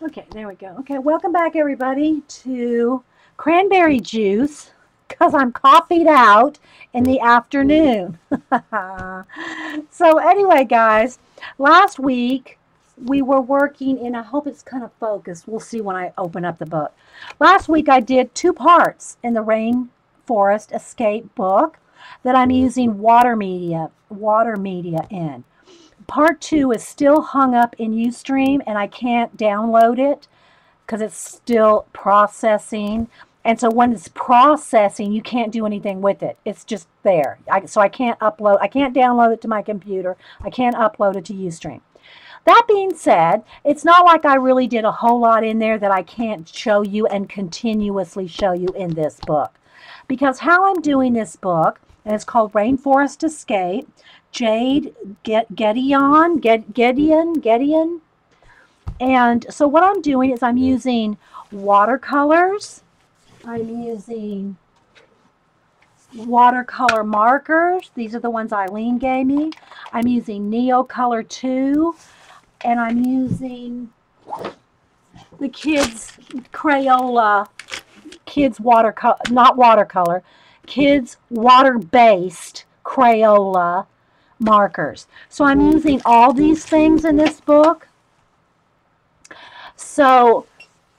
Okay, there we go. Okay, welcome back everybody to cranberry juice because I'm coffeeed out in the afternoon. So anyway, guys, last week we were working and I hope it's kind of focused. We'll see when I open up the book. Last week I did two parts in the Rainforest Escape book that I'm using water media in. Part 2 is still hung up in Ustream and I can't download it because it's still processing. And so when it's processing, you can't do anything with it. It's just there. So I can't download it to my computer. I can't upload it to Ustream. That being said, it's not like I really did a whole lot in there that I can't show you and continuously show you in this book. Because how I'm doing this book, and it's called Rainforest Escape, Jade, Gedeon. And so what I'm doing is I'm using watercolors. I'm using watercolor markers. These are the ones Eileen gave me. I'm using Neocolor 2. And I'm using the kids' Crayola, kids watercolor, not watercolor, kids water-based Crayola markers. So I'm using all these things in this book. So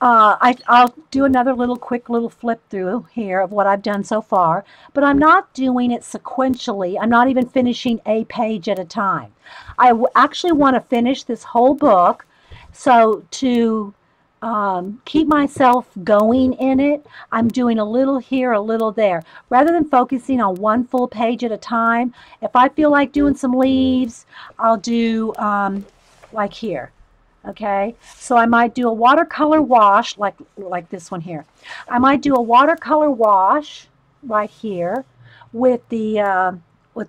I'll do another quick little flip through here of what I've done so far, but I'm not doing it sequentially. I'm not even finishing a page at a time. I actually want to finish this whole book, so to keep myself going in it, I'm doing a little here, a little there. Rather than focusing on one full page at a time, if I feel like doing some leaves, I'll do like here. Okay, so I might do a watercolor wash like this one here. I might do a watercolor wash right here with the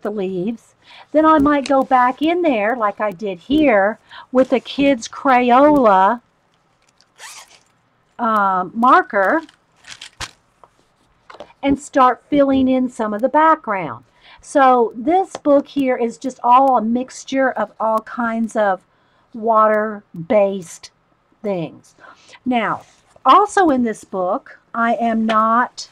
leaves. Then I might go back in there like I did here with a kid's Crayola marker and start filling in some of the background. So this book here is just all a mixture of all kinds of water-based things. Now, also in this book, I am not,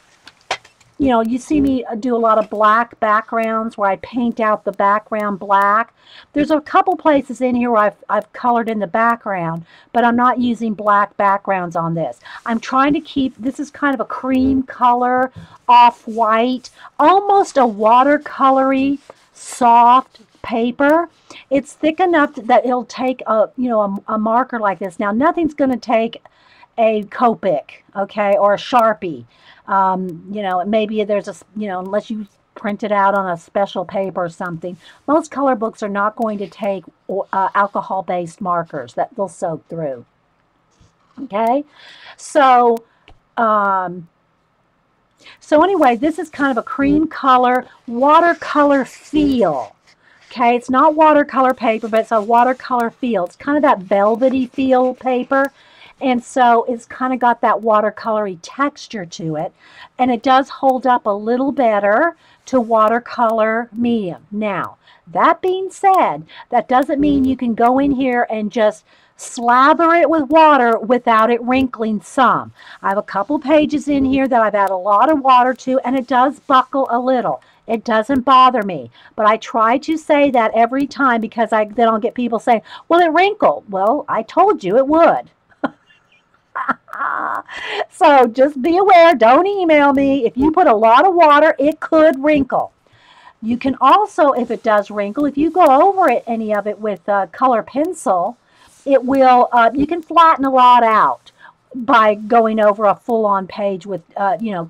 you see me do a lot of black backgrounds where I paint out the background black. There's a couple places in here where I've colored in the background, but I'm not using black backgrounds on this. I'm trying to keep, this is kind of a cream color, off-white, almost a watercolory, soft paper. It's thick enough that it'll take a marker like this. Now nothing's going to take a Copic, okay, or a Sharpie. Maybe there's a, unless you print it out on a special paper or something. Most color books are not going to take alcohol-based markers that they'll soak through. Okay, so anyway, this is kind of a cream color, watercolor feel. Okay, it's not watercolor paper, but it's a watercolor feel. It's kind of that velvety feel paper. And so it's kind of got that watercolory texture to it. And it does hold up a little better to watercolor medium. Now, that being said, that doesn't mean you can go in here and just slather it with water without it wrinkling some. I have a couple pages in here that I've added a lot of water to, and it does buckle a little. It doesn't bother me, but I try to say that every time because then I'll get people saying, well, it wrinkled. Well, I told you it would. So just be aware, don't email me. If you put a lot of water, it could wrinkle. You can also, if it does wrinkle, if you go over any of it with color pencil, it will, you can flatten a lot out by going over a full-on page with,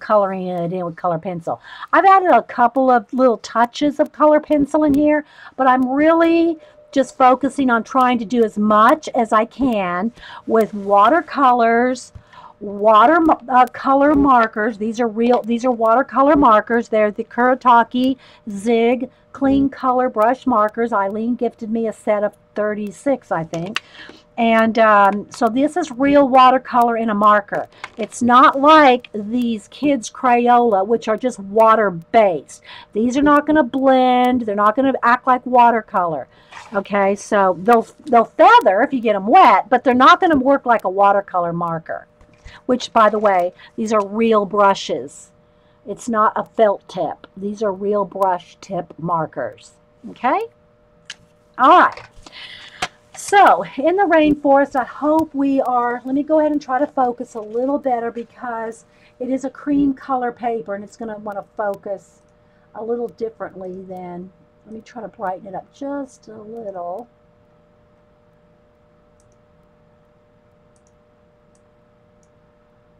coloring it in with color pencil. I've added a couple of little touches of color pencil in here, but I'm really just focusing on trying to do as much as I can with watercolors, color markers. These are watercolor markers. They're the Kuretake Zig Clean Color Brush Markers. Eileen gifted me a set of 36, I think. And so this is real watercolor in a marker. It's not like these kids' Crayola, which are just water-based. These are not going to blend. They're not going to act like watercolor. Okay, so they'll feather if you get them wet, but they're not going to work like a watercolor marker. Which, by the way, these are real brushes. It's not a felt tip. These are real brush tip markers. Okay? All right. So, in the rainforest, I hope we are, let me go ahead and try to focus a little better because it is a cream color paper and it's going to want to focus a little differently than, let me try to brighten it up just a little.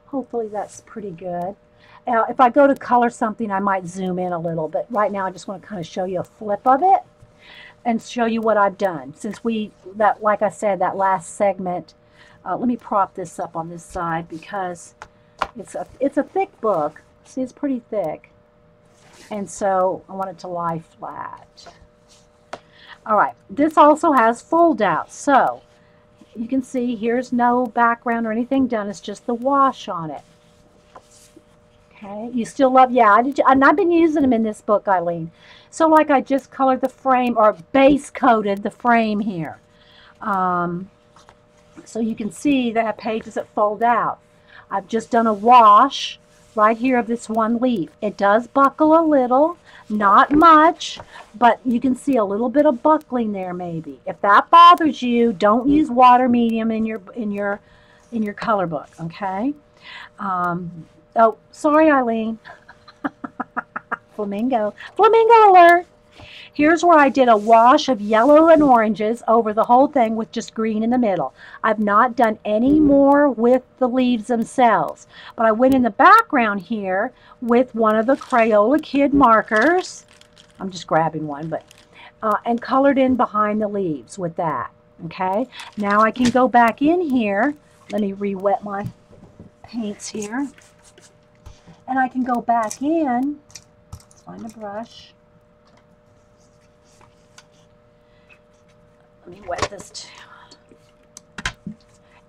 Hopefully that's pretty good. Now, if I go to color something, I might zoom in a little, but right now I just want to kind of show you a flip of it and show you what I've done. Since like I said, that last segment, let me prop this up on this side because it's a thick book. See, it's pretty thick. And so I want it to lie flat. All right, this also has fold out. So you can see here's no background or anything done. It's just the wash on it. Okay, you still love, yeah, and I've been using them in this book, Eileen. So like I just colored the frame or base coated the frame here. So you can see they have pages that fold out. I've just done a wash right here of this one leaf. It does buckle a little, not much, but you can see a little bit of buckling there maybe. If that bothers you, don't use water medium in your color book, okay? Oh, sorry, Eileen. Flamingo alert. Here's where I did a wash of yellow and oranges over the whole thing with just green in the middle. I've not done any more with the leaves themselves, but I went in the background here with one of the Crayola Kid markers. I'm just grabbing one, but and colored in behind the leaves with that. Okay, now I can go back in here. Let me re-wet my paints here. And I can go back in, find a brush. Let me wet this too.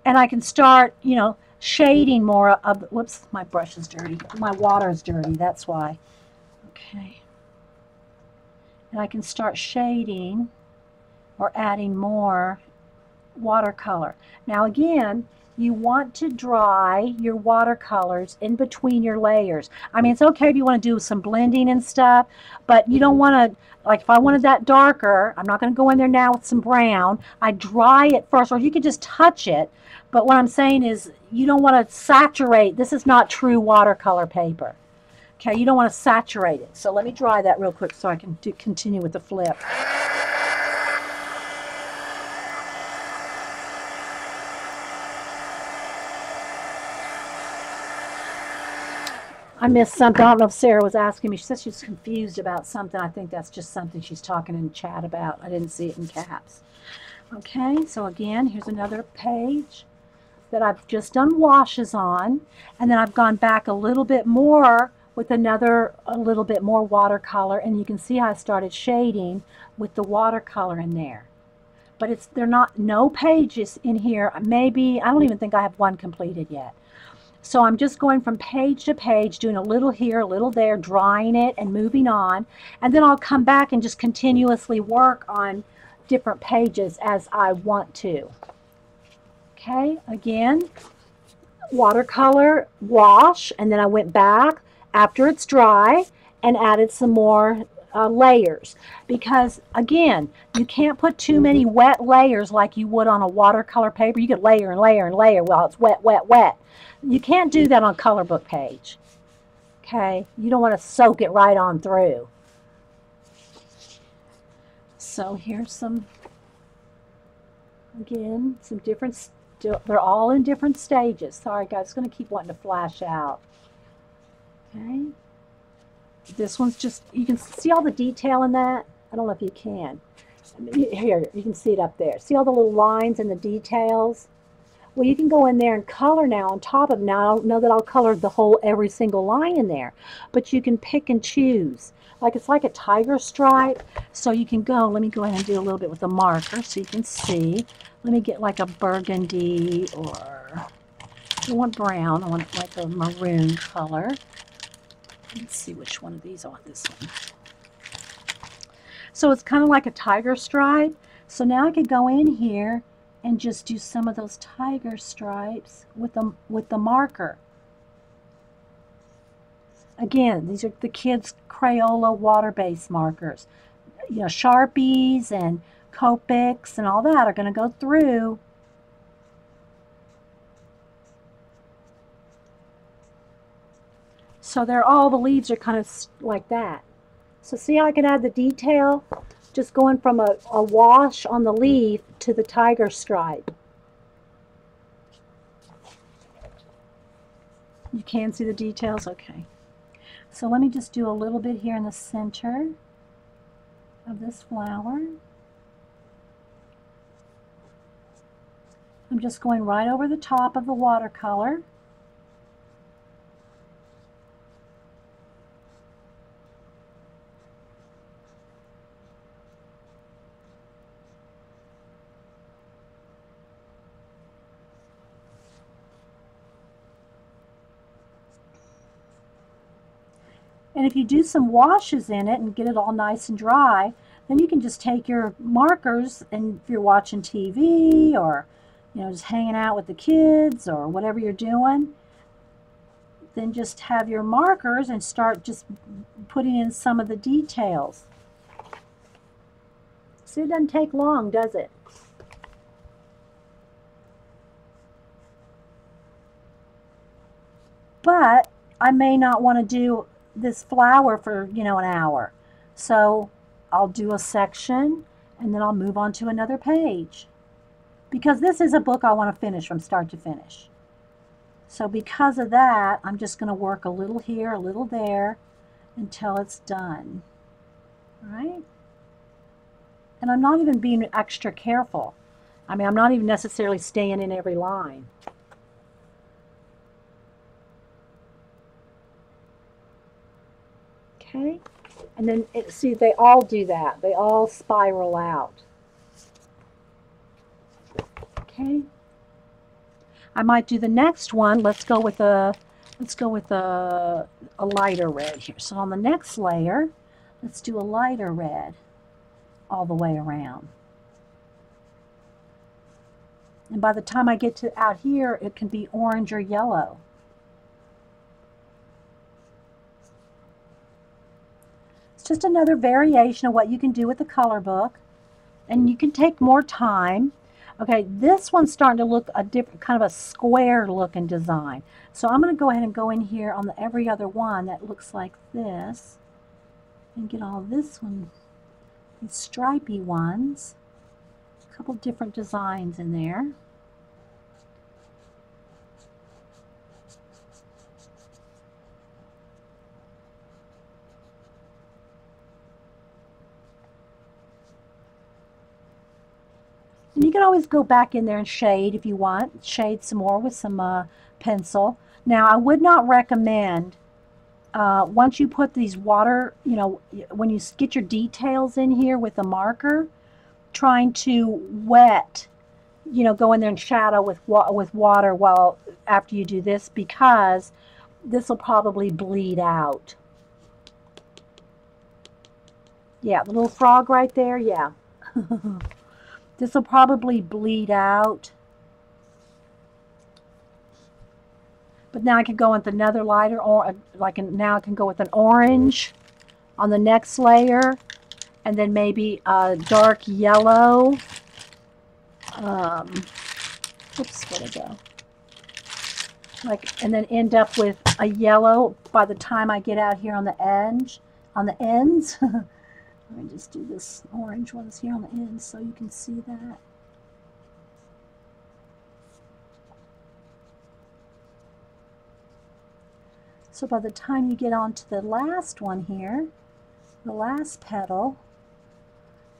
And I can start, you know, shading more of, whoops, my brush is dirty. My water is dirty, that's why. Okay. And I can start shading or adding more watercolor. Now again, you want to dry your watercolors in between your layers. I mean, it's okay if you want to do some blending and stuff, but you don't want to, like if I wanted that darker, I'm not going to go in there now with some brown. I dry it first, or you could just touch it. But what I'm saying is you don't want to saturate. This is not true watercolor paper. Okay, you don't want to saturate it. So let me dry that real quick so I can continue with the flip. I missed something. I don't know if Sarah was asking me. She said she's confused about something. I think that's just something she's talking in chat about. I didn't see it in caps. Okay, so again, here's another page that I've just done washes on. And then I've gone back a little bit more with a little bit more watercolor. And you can see how I started shading with the watercolor in there. But they're not, no pages in here. Maybe, I don't even think I have one completed yet. So I'm just going from page to page, doing a little here, a little there, drying it and moving on. And then I'll come back and just continuously work on different pages as I want to. Okay, again, watercolor, wash, and then I went back after it's dry and added some more layers. Because, again, you can't put too many wet layers like you would on a watercolor paper. You could layer and layer and layer while it's wet, wet, wet. You can't do that on a color book page. Okay, you don't want to soak it right on through. So here's some, again, some different, they're all in different stages. Sorry guys, it's going to keep wanting to flash out. Okay, this one's just, you can see all the detail in that. I don't know if you can. Here, you can see it up there. See all the little lines and the details? Well, you can go in there and color now on top of it. Now, I don't know that I'll color the whole, every single line in there, but you can pick and choose. Like it's like a tiger stripe, so you can go, let me go ahead and do a little bit with the marker so you can see. let me get like a burgundy, or I don't want brown, I want like a maroon color. Let's see which one of these. I want this one. So it's kind of like a tiger stripe. So now I could go in here and just do some of those tiger stripes with the marker. Again, these are the kids' Crayola water-based markers. You know, Sharpies and Copics and all that are going to go through. So all the leaves are kind of like that. So see how I can add the detail? Just going from a wash on the leaf to the tiger stripe. You can see the details? Okay. So let me just do a little bit here in the center of this flower. I'm just going right over the top of the watercolor. And if you do some washes in it and get it all nice and dry, then you can just take your markers, and if you're watching TV or, you know, just hanging out with the kids or whatever you're doing, then just have your markers and start just putting in some of the details. See, it doesn't take long, does it? But I may not want to do this flower for, you know, an hour. So I'll do a section and then I'll move on to another page. Because this is a book I want to finish from start to finish. So because of that, I'm just going to work a little here, a little there until it's done. All right? And I'm not even being extra careful. I mean, I'm not even necessarily staying in every line. Okay, and then see, they all do that. They all spiral out. Okay, I might do the next one. Let's go with a lighter red here. So on the next layer, let's do a lighter red all the way around. And by the time I get to out here, it can be orange or yellow. Just another variation of what you can do with the color book, and you can take more time. Okay, this one's starting to look a different kind of a square looking design, so I'm going to go ahead and go in here on the every other one that looks like this and get all this one, these stripy ones, a couple different designs in there. And you can always go back in there and shade if you want. Shade some more with some pencil. Now, I would not recommend, once you put these water, you know, when you get your details in here with the marker, trying to wet, you know, go in there and shadow with water while after you do this, because this will probably bleed out. Yeah, the little frog right there, yeah. This will probably bleed out. But now I can go with another lighter, or now I can go with an orange on the next layer, and then maybe a dark yellow. Oops, where'd it go? And then end up with a yellow by the time I get out here on the edge, on the ends. Let me just do this orange ones here on the end so you can see that. So by the time you get on to the last one here, the last petal,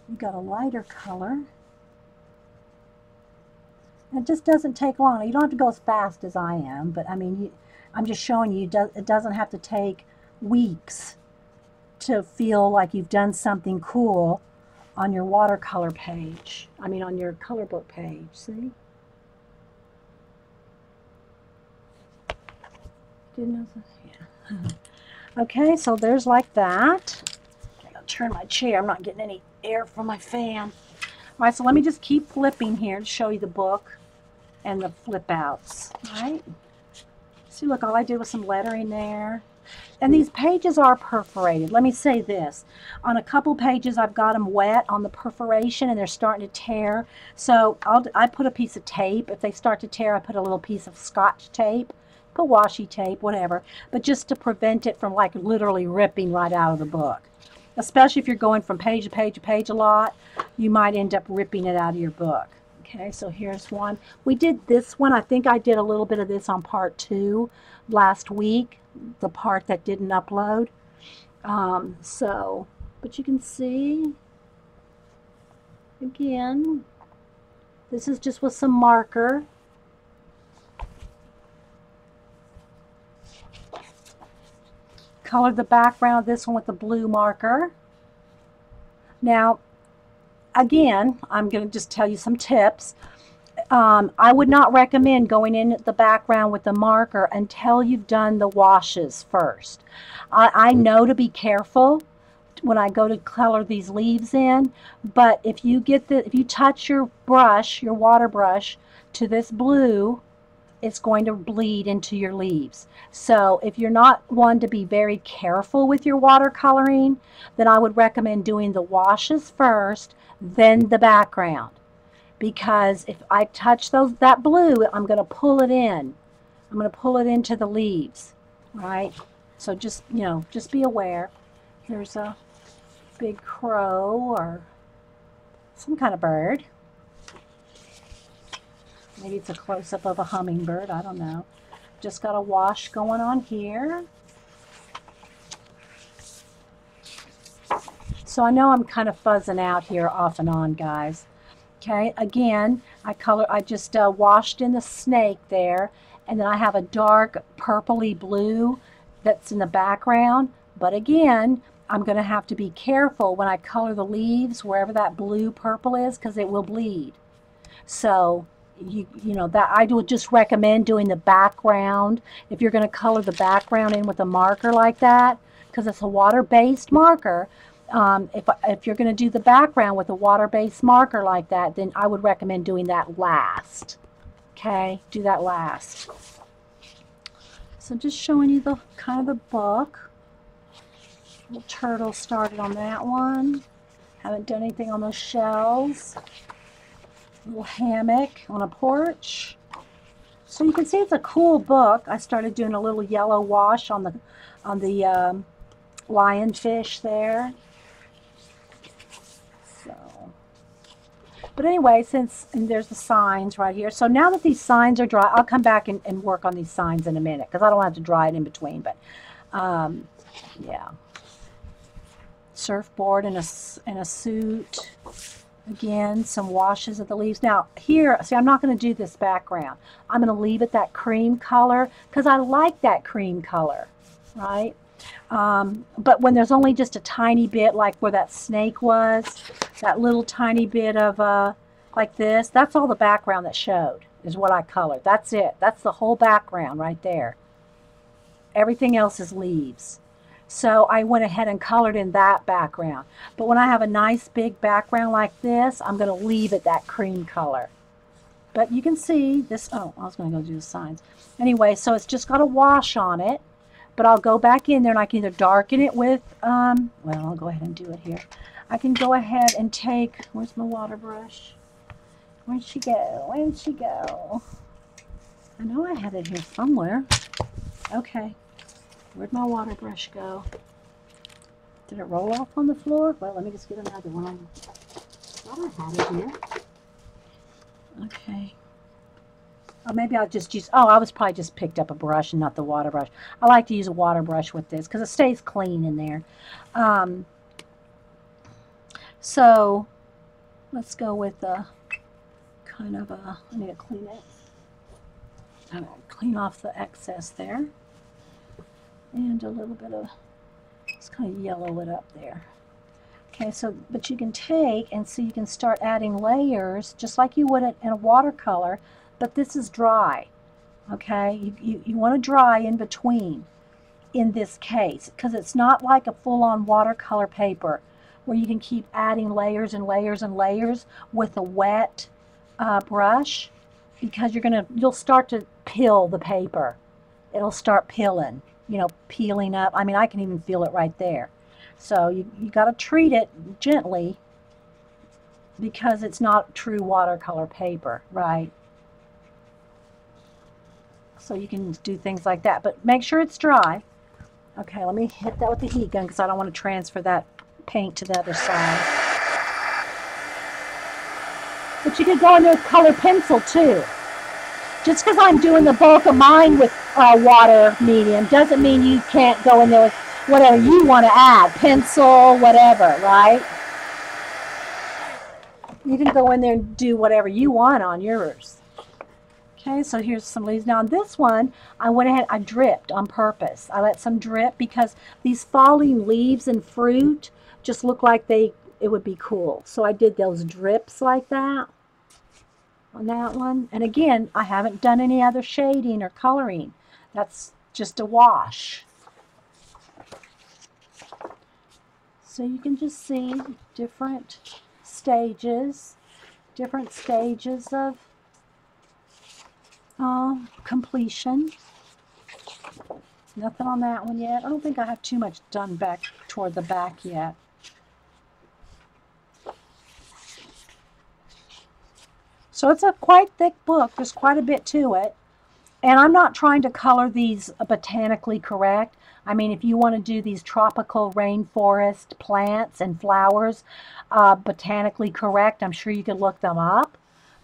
you got a lighter color. And it just doesn't take long. You don't have to go as fast as I am, but I mean, I'm just showing you it doesn't have to take weeks to feel like you've done something cool on your watercolor page. I mean, on your color book page. See? Didn't know that? Yeah. Okay, so there's like that. Okay, I'll turn my chair. I'm not getting any air from my fan. All right, so let me just keep flipping here to show you the book and the flip outs. All right. See, look, all I did was some lettering there. And these pages are perforated. Let me say this. On a couple pages, I've got them wet on the perforation, and they're starting to tear. So I put a piece of tape. If they start to tear, I put a little piece of Scotch tape, put washi tape, whatever. But just to prevent it from, like, literally ripping right out of the book. Especially if you're going from page to page to page a lot, you might end up ripping it out of your book. Okay, so here's one. We did this one. I think I did a little bit of this on part 2 last week, the part that didn't upload. But you can see, again, this is just with some marker. Colored the background of this one with the blue marker. Now, again, I'm going to just tell you some tips. I would not recommend going in the background with the marker until you've done the washes first. I know to be careful when I go to color these leaves in, but if you touch your brush, your water brush, to this blue, it's going to bleed into your leaves. So if you're not one to be very careful with your watercoloring, then I would recommend doing the washes first, then the background. Because if I touch that blue, I'm going to pull it in. I'm going to pull it into the leaves, right? So just, just be aware. Here's a big crow or some kind of bird. Maybe it's a close-up of a hummingbird. I don't know. Just got a wash going on here. So I know I'm kind of fuzzing out here off and on, guys. Okay, again, I just washed in the snake there, and then I have a dark purpley blue that's in the background. But again, I'm going to have to be careful when I color the leaves, wherever that blue purple is, because it will bleed. So that I would just recommend doing the background if you're going to color the background in with a marker like that, because it's a water-based marker. If you're going to do the background with a water-based marker like that, then I would recommend doing that last. Okay, do that last. So just showing you the kind of the book. Little turtle started on that one. Haven't done anything on those shells. Little hammock on a porch. So you can see it's a cool book. I started doing a little yellow wash on the lionfish there. So, but anyway, and there's the signs right here. So now that these signs are dry, I'll come back and work on these signs in a minute because I don't have to dry it in between. But yeah, surfboard and a suit. Again, some washes of the leaves. Now here, see, I'm not going to do this background. I'm going to leave it that cream color because I like that cream color, right? But when there's only just a tiny bit, like where that snake was, that little tiny bit of like this, that's all the background that showed, is what I colored. That's it. That's the whole background right there. Everything else is leaves. So I went ahead and colored in that background. But when I have a nice big background like this, I'm going to leave it that cream color. But you can see this. Oh, I was going to go do the signs. Anyway, so it's just got a wash on it. But I'll go back in there and I can either darken it with, well, I'll go ahead and do it here. I can go ahead and take, where's my water brush? Where'd she go? Where'd she go? I know I had it here somewhere. Okay. Where'd my water brush go? Did it roll off on the floor? Well, let me just get another one. I thought I had it here. Okay. Or maybe I'll just use, I was probably just picked up a brush and not the water brush. I like to use a water brush with this because it stays clean in there. So let's go with a kind of a, I need to clean it. I'm going to clean off the excess there. And a little bit of, just kind of yellow it up there. Okay, so, but you can take, and so you can start adding layers, just like you would in a watercolor, but this is dry, okay? You want to dry in between in this case, because it's not like a full-on watercolor paper where you can keep adding layers and layers and layers with a wet brush, because you'll start to peel the paper. It'll start peeling, peeling up. I mean, I can even feel it right there. So you got to treat it gently because it's not true watercolor paper, right? So you can do things like that, but make sure it's dry. Okay, let me hit that with the heat gun because I don't want to transfer that paint to the other side. But you could go in there with color pencil too. Just because I'm doing the bulk of mine with water medium doesn't mean you can't go in there with whatever you want to add, pencil, whatever, right? You can go in there and do whatever you want on yours. Okay, so here's some leaves. Now on this one, I went ahead, I dripped on purpose. I let some drip because these falling leaves and fruit just look like it would be cool. So I did those drips like that on that one. And again, I haven't done any other shading or coloring. That's just a wash. So you can just see different stages of completion. Nothing on that one yet. I don't think I have too much done back toward the back yet. So it's a quite thick book. There's quite a bit to it. And I'm not trying to color these botanically correct. I mean, if you want to do these tropical rainforest plants and flowers botanically correct, I'm sure you could look them up.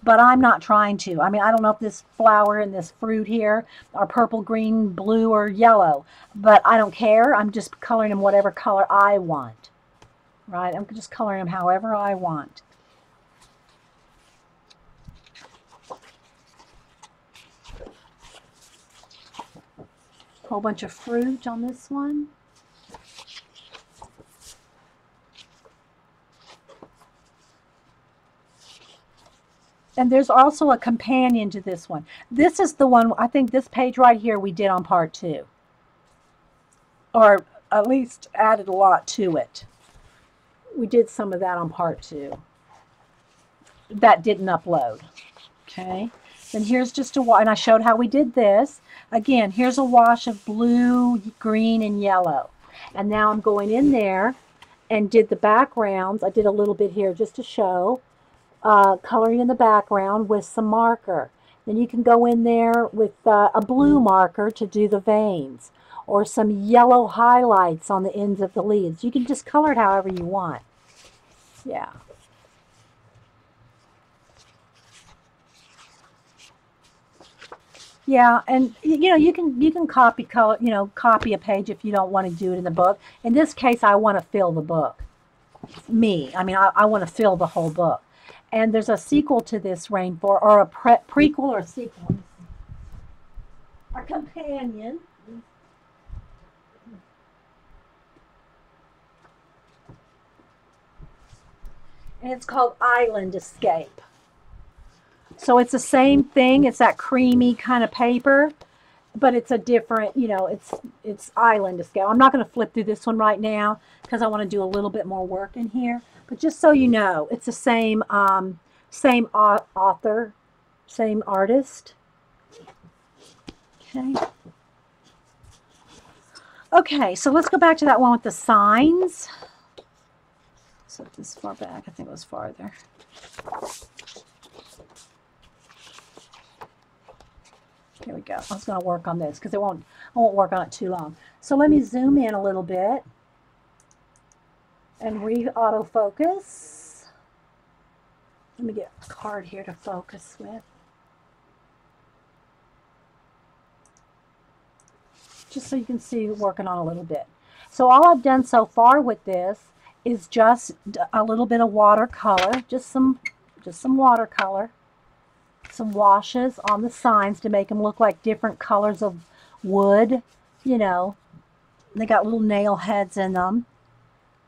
But I'm not trying to. I mean, I don't know if this flower and this fruit here are purple, green, blue, or yellow. But I don't care. I'm just coloring them whatever color I want. Right? I'm just coloring them however I want. Whole bunch of fruit on this one. And there's also a companion to this one. This is the one, I think this page right here we did on part 2. Or at least added a lot to it. We did some of that on part 2. That didn't upload. Okay. Then here's just a wash, and I showed how we did this. Again, here's a wash of blue, green, and yellow. And now I'm going in there and did the backgrounds. I did a little bit here just to show. Coloring in the background with some marker. Then you can go in there with a blue marker to do the veins, or some yellow highlights on the ends of the leaves. You can just color it however you want. Yeah. Yeah, and you can copy a page if you don't want to do it in the book. In this case, I want to fill the book. I mean, I want to fill the whole book. And there's a sequel to this Rainforest, or a prequel or a sequel. A companion. And it's called Island Escape. So it's the same thing. It's that creamy kind of paper, but it's a different, it's Island Escape. I'm not going to flip through this one right now because I want to do a little bit more work in here. But just so you know, it's the same same author, same artist. Okay. Okay, so let's go back to that one with the signs. So this far back, I think it was farther. Here we go. I was going to work on this because I won't work on it too long. So let me zoom in a little bit and re-autofocus. Let me get a card here to focus with. Just so you can see working on a little bit. So all I've done so far with this is just a little bit of watercolor, just some watercolor, some washes on the signs to make them look like different colors of wood. They got little nail heads in them.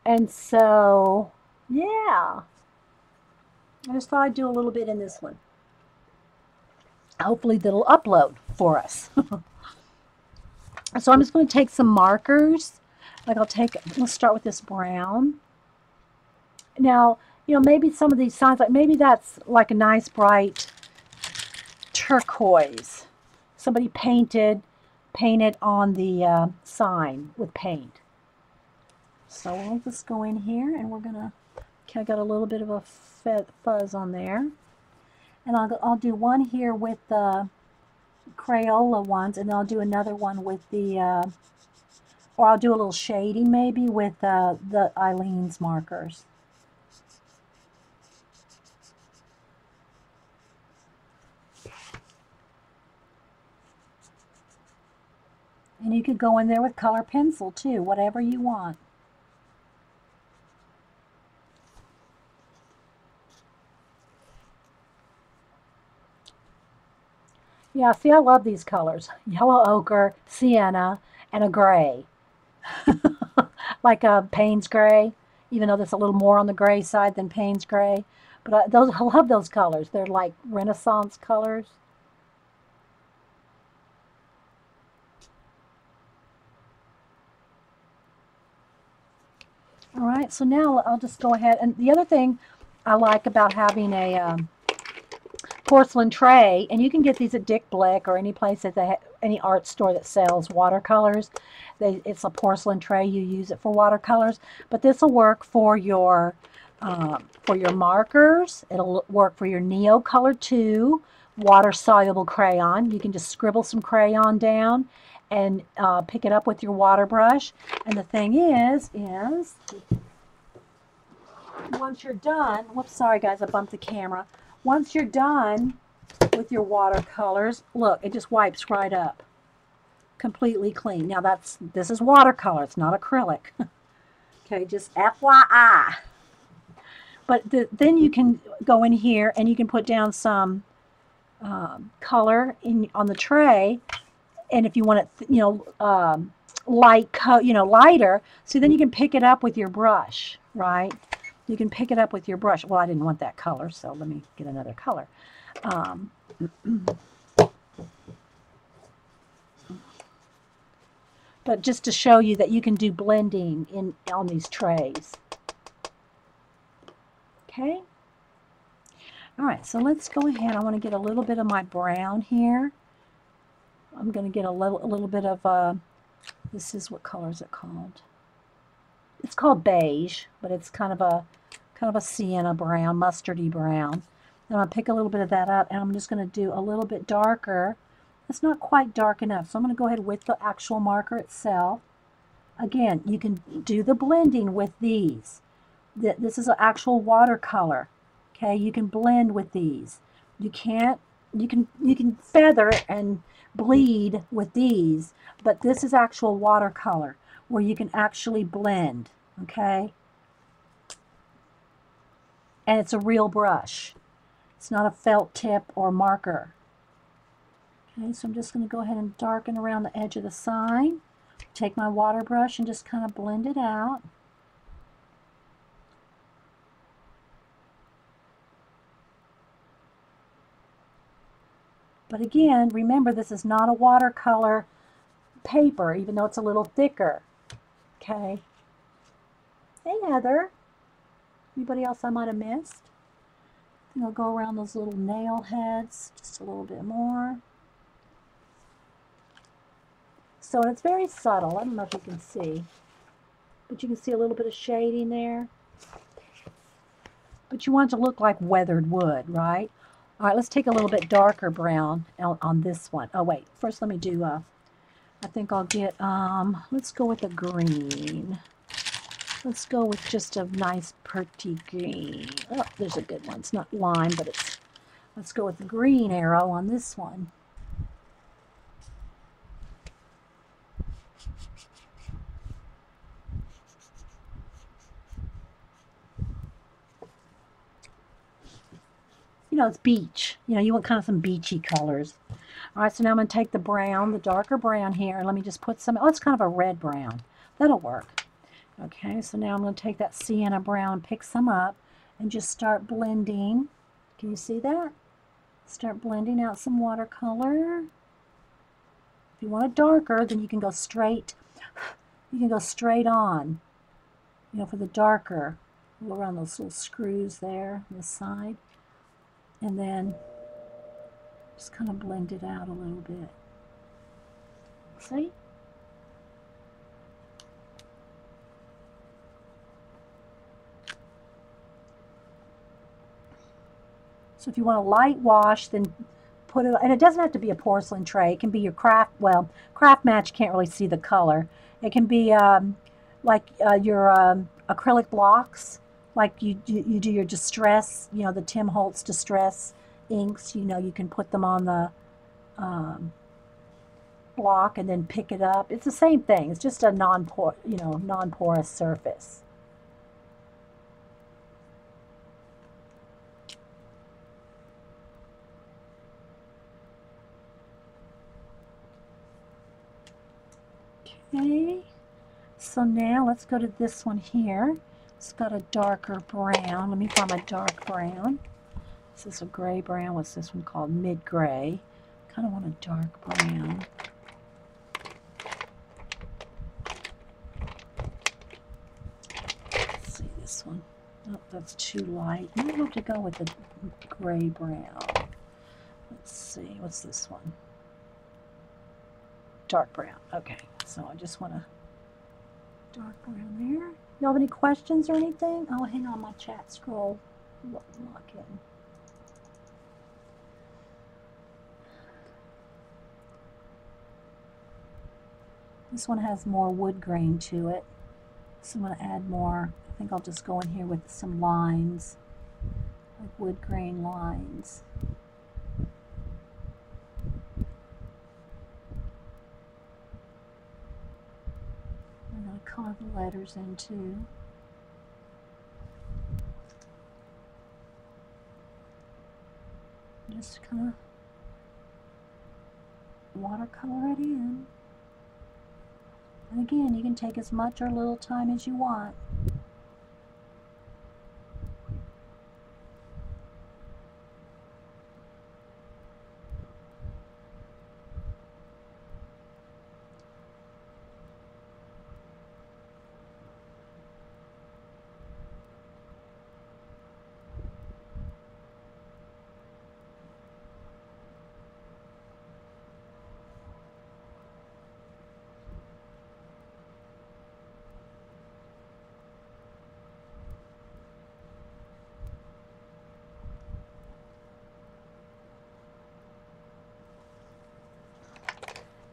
And so Yeah. I just thought I'd do a little bit in this one. Hopefully that'll upload for us. So I'm just going to take some markers. Like let's start with this brown. Now, maybe some of these signs, like maybe that's like a nice bright turquoise. Somebody painted on the sign with paint. So we'll just go in here and we're gonna kind of got a little bit of a fuzz on there. And I'll do one here with the Crayola ones, and then I'll do another one with the, or I'll do a little shading maybe with the Eileen's markers. And you could go in there with color pencil too, whatever you want. Yeah, see, I love these colors. Yellow ochre, sienna, and a gray. Like a Payne's gray, even though that's a little more on the gray side than Payne's gray. But I love those colors. They're like Renaissance colors. All right, so now I'll just go ahead. And the other thing I like about having a porcelain tray, and you can get these at Dick Blick or any place that any art store that sells watercolors. It's a porcelain tray. You use it for watercolors, but this will work for your markers. It'll work for your Neo Color 2 water-soluble crayon. You can just scribble some crayon down and pick it up with your water brush. And the thing is once you're done, whoops, sorry guys, I bumped the camera. Once you're done with your watercolors, look, it just wipes right up. Completely clean. Now this is watercolor, it's not acrylic. Okay, just FYI. But then you can go in here and you can put down some color on the tray, and if you want it, lighter, so then you can pick it up with your brush, right? You can pick it up with your brush. Well, I didn't want that color, so let me get another color. But just to show you that you can do blending on these trays. Okay. All right, so let's go ahead. I want to get a little bit of my brown here. I'm going to get a little bit of, this is, what color is it called? It's called beige, but it's kind of a sienna brown, mustardy brown. And I'm going to pick a little bit of that up, and I'm just going to do a little bit darker. It's not quite dark enough, so I'm going to go ahead with the actual marker itself. Again, you can do the blending with these. This is an actual watercolor. Okay, you can blend with these. You can feather and bleed with these, but this is actual watercolor where you can actually blend. Okay, and it's a real brush. It's not a felt tip or marker. Okay, so I'm just going to go ahead and darken around the edge of the sign. Take my water brush and just kind of blend it out. But again, remember, this is not a watercolor paper, even though it's a little thicker. Okay. Hey, Heather. Anybody else I might have missed? And I'll go around those little nail heads just a little bit more. So it's very subtle. I don't know if you can see, but you can see a little bit of shading there. But you want it to look like weathered wood, right? All right, let's take a little bit darker brown on this one. Oh, wait. First, let me do, I think I'll get, let's go with a green. Let's go with just a nice pretty green. Oh, there's a good one. It's not lime, but it's, let's go with the green arrow on this one. You know, it's beach. You know, you want kind of some beachy colors. All right, so now I'm going to take the brown, the darker brown here, and let me just put some, oh, it's kind of a red brown. That'll work. Okay, so now I'm going to take that sienna brown, pick some up, and just start blending. Can you see that? Start blending out some watercolor. If you want it darker, then you can go straight. You can go straight on. You know, for the darker, go around those little screws there on the side, and then just kind of blend it out a little bit. See? So if you want a light wash, then put it, and it doesn't have to be a porcelain tray. It can be your craft, well, craft match can't really see the color. It can be like your acrylic blocks, like you do your distress, you know, the Tim Holtz distress inks, you know, you can put them on the block and then pick it up. It's the same thing. It's just a non-porous surface. Okay, so now let's go to this one here. It's got a darker brown. Let me find my dark brown. This is a gray brown. What's this one called? Mid-gray. Kind of want a dark brown. Let's see this one. Oh, that's too light. I'm going to have to go with the gray brown. Let's see. What's this one? Dark brown. Okay, so I just want a dark brown there. Y'all have any questions or anything? Oh, hang on, my chat scroll. Lock in. This one has more wood grain to it, so I'm going to add more. I think I'll just go in here with some lines, like wood grain lines. Color the letters in too. Just kind of watercolor it in. And again, you can take as much or little time as you want.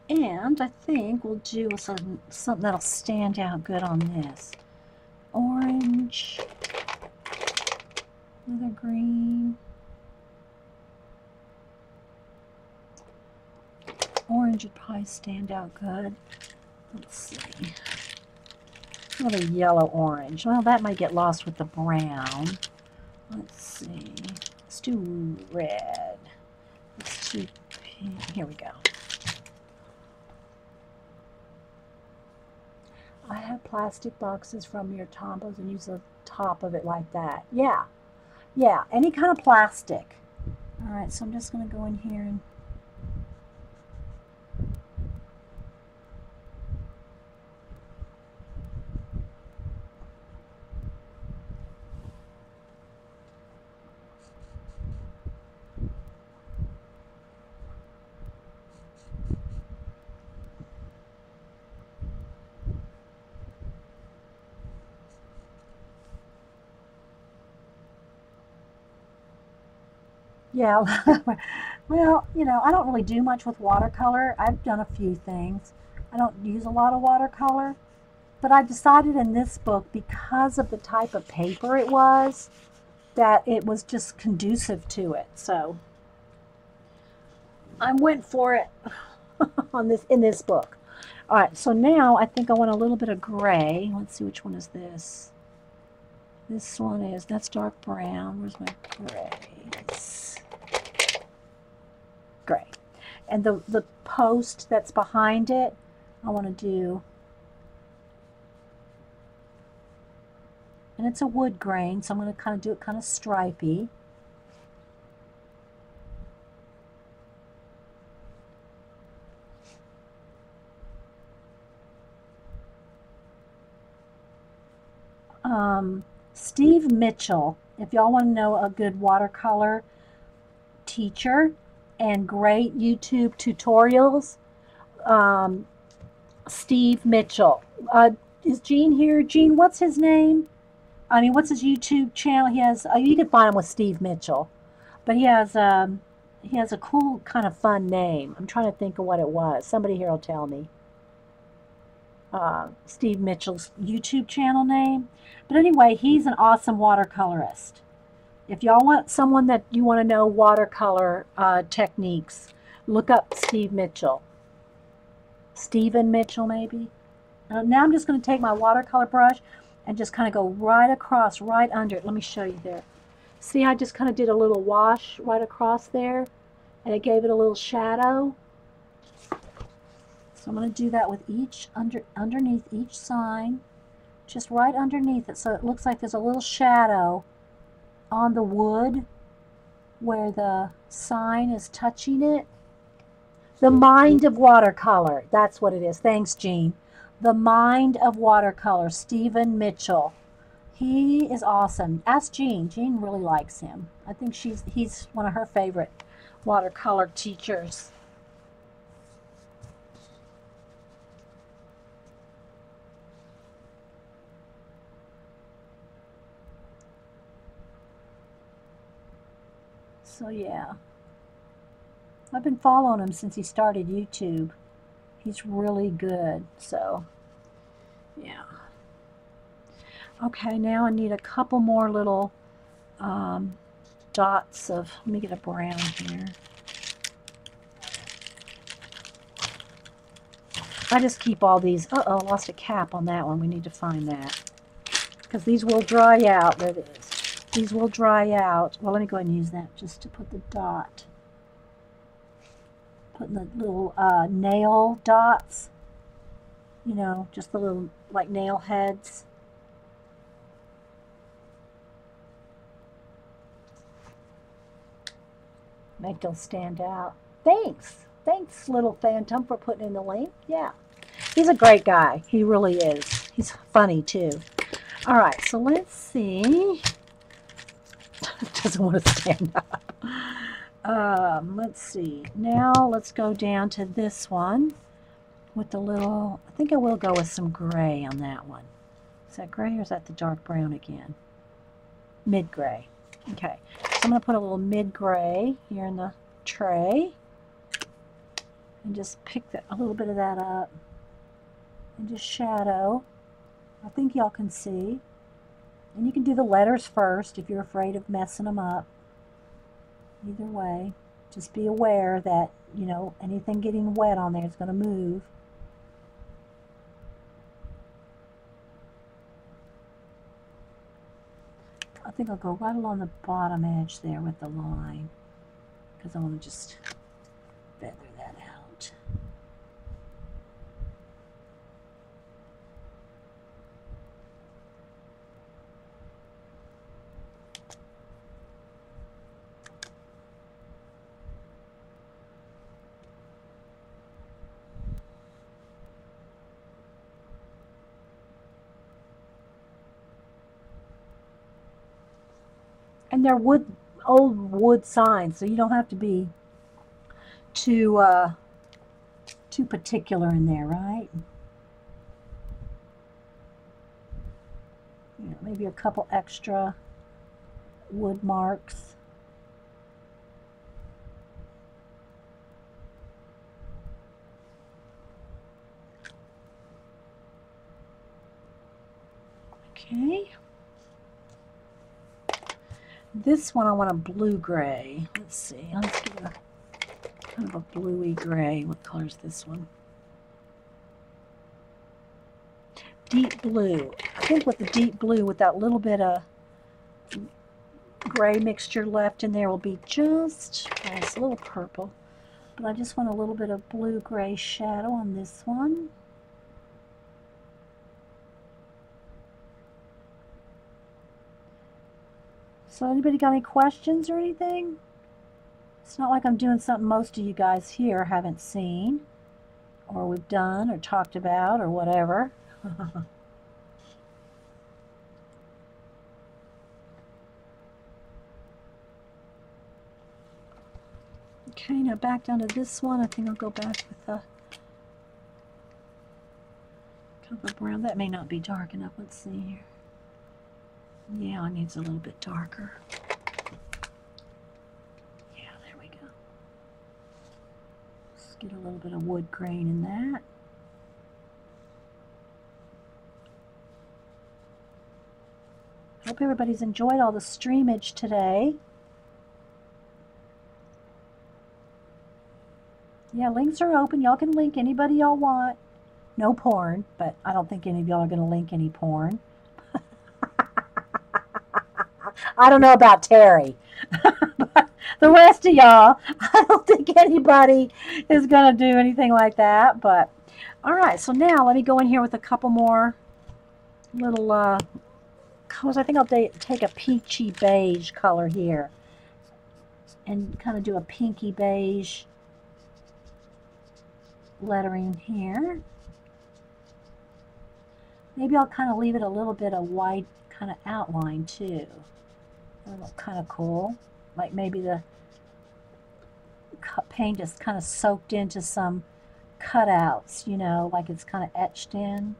And I think we'll do something that'll stand out good on this. Orange, another green. Orange would probably stand out good. Let's see. Another yellow orange. Well, that might get lost with the brown. Let's see. Let's do red. Let's do pink. Here we go. I have plastic boxes from your Tombos and use the top of it like that. Yeah, yeah, any kind of plastic. All right, so I'm just going to go in here and yeah, well, you know, I don't really do much with watercolor. I've done a few things. I don't use a lot of watercolor, but I decided in this book, because of the type of paper it was, that it was just conducive to it. So I went for it in this book. All right, so now I think I want a little bit of gray. Let's see, which one is this? This one is, that's dark brown. Where's my gray? Gray. And the post that's behind it, I want to do And it's a wood grain, so I'm going to kind of do it kind of stripy. Steve Mitchell, if y'all want to know a good watercolor teacher and great YouTube tutorials, Steve Mitchell. Is Gene here? Gene, what's his name? I mean, what's his YouTube channel? He has, you can find him with Steve Mitchell, but he has a cool kind of fun name. I'm trying to think of what it was. Somebody here will tell me. Steve Mitchell's YouTube channel name. But anyway, he's an awesome watercolorist. If y'all want someone that you want to know watercolor techniques, look up Steve Mitchell. Stephen Mitchell, maybe. Now I'm just going to take my watercolor brush and just kind of go right across, right under it. Let me show you there. See, I just kind of did a little wash right across there, and it gave it a little shadow. So I'm going to do that with underneath each sign, just right underneath it, so it looks like there's a little shadow on the wood where the sign is touching it. The Mind of Watercolor, that's what it is. Thanks, Jean. The Mind of Watercolor, Stephen Mitchell. He is awesome. Ask Jean. Jean really likes him. I think he's one of her favorite watercolor teachers. So yeah, I've been following him since he started YouTube. He's really good. So yeah. Okay, now I need a couple more little dots of, let me get a brown here. I just keep all these. Uh-oh, lost a cap on that one. We need to find that, because these will dry out. There it is. These will dry out. Well, let me go ahead and use that just to put the dot. Putting the little nail dots. You know, just the little, like, nail heads. Make those stand out. Thanks. Thanks, Little Phantom, for putting in the link. Yeah. He's a great guy. He really is. He's funny, too. All right, so let's see. Doesn't want to stand up. Let's see. Now let's go down to this one with the little, I think I will go with some gray on that one. Is that gray or is that the dark brown again? Mid-gray. Okay, so I'm going to put a little mid-gray here in the tray and just pick a little bit of that up and just shadow. I think y'all can see. And you can do the letters first if you're afraid of messing them up. Either way, just be aware that, you know, anything getting wet on there is going to move. I think I'll go right along the bottom edge there with the line, because I want to just feather that out. And they're old wood signs, so you don't have to be too particular in there, right? You know, maybe a couple extra wood marks. Okay. This one I want a blue-gray. Let's see. Let's get a kind of a bluey gray. What color is this one? Deep blue. I think with the deep blue, with that little bit of gray mixture left in there, will be just, oh, it's a little purple. But I just want a little bit of blue-gray shadow on this one. So anybody got any questions or anything? It's not like I'm doing something most of you guys here haven't seen, or we've done, or talked about, or whatever. Okay, now back down to this one. I think I'll go back with a kind of a brown. That may not be dark enough. Let's see here. Yeah, it needs a little bit darker. Yeah, there we go. Let's get a little bit of wood grain in that. Hope everybody's enjoyed all the streamage today. Yeah, links are open. Y'all can link anybody y'all want. No porn, but I don't think any of y'all are going to link any porn. I don't know about Terry. But the rest of y'all, I don't think anybody is going to do anything like that. But, all right, so now let me go in here with a couple more little colors. I think I'll take a peachy beige color here and kind of do a pinky beige lettering here. Maybe I'll kind of leave it a little bit of white kind of outline too. That'll look kind of cool. Like maybe the paint is kind of soaked into some cutouts, you know, like it's kind of etched in.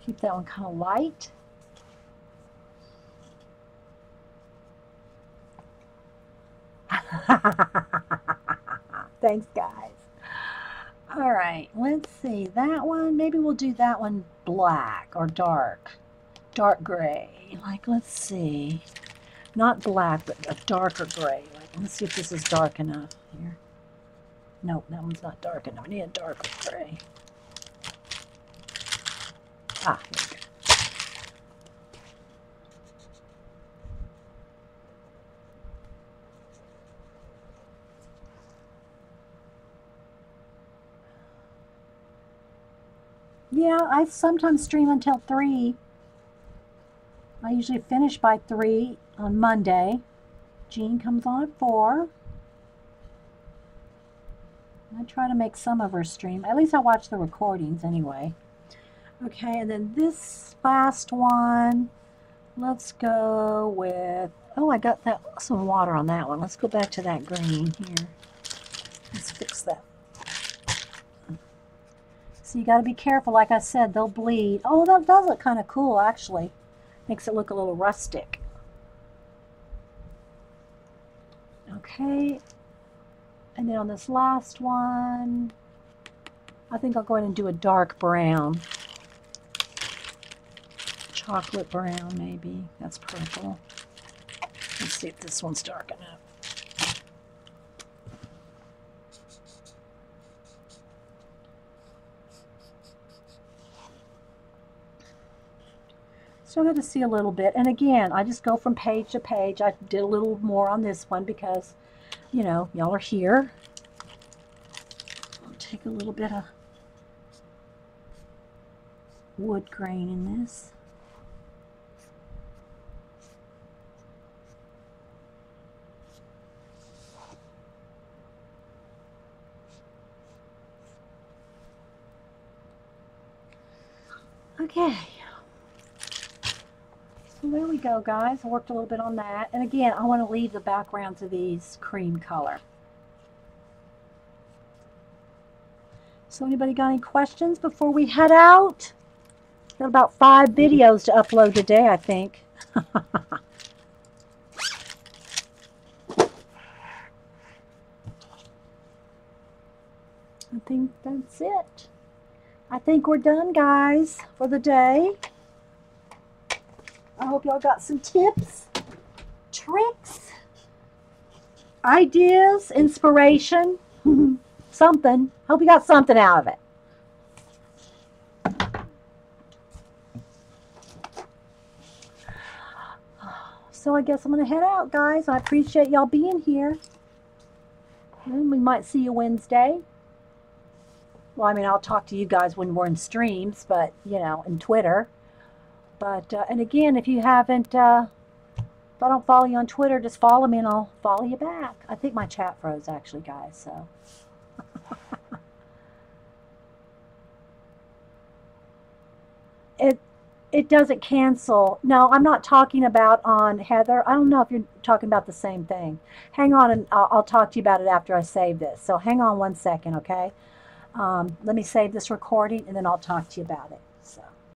Keep that one kind of light. Thanks, guys. All right, let's see. That one, maybe we'll do that one black or dark gray. Like, let's see. Not black, but a darker gray. Like, let's see if this is dark enough here. Nope, that one's not dark enough. I need a darker gray. Ah, there we go. Yeah, I sometimes stream until 3. I usually finish by 3 on Monday. Jean comes on at 4. I try to make some of her stream. At least I watch the recordings anyway. Okay, and then this last one, let's go with, oh, I got some water on that one. Let's go back to that green here. Let's fix that. So you got to be careful. Like I said, they'll bleed. Oh, that does look kind of cool, actually. Makes it look a little rustic. Okay, and then on this last one, I think I'll go ahead and do a dark brown. Chocolate brown, maybe. That's purple. Let's see if this one's dark enough. Still got to see a little bit. And again, I just go from page to page. I did a little more on this one because, you know, y'all are here. I'll take a little bit of wood grain in this. Okay, so there we go, guys. I worked a little bit on that. And again, I want to leave the backgrounds of these cream color. So anybody got any questions before we head out? Got about 5 videos to upload today, I think. I think that's it. I think we're done, guys, for the day. I hope y'all got some tips, tricks, ideas, inspiration, something. Hope you got something out of it. So I guess I'm going to head out, guys. I appreciate y'all being here. And we might see you Wednesday. Well, I mean, I'll talk to you guys when we're in streams, but, you know, in Twitter. But, and again, if you haven't, if I don't follow you on Twitter, just follow me and I'll follow you back. I think my chat froze, actually, guys, so. It doesn't cancel. No, I'm not talking about on Heather. I don't know if you're talking about the same thing. Hang on, and I'll talk to you about it after I save this. So hang on 1 second, okay? Let me save this recording, and then I'll talk to you about it. So.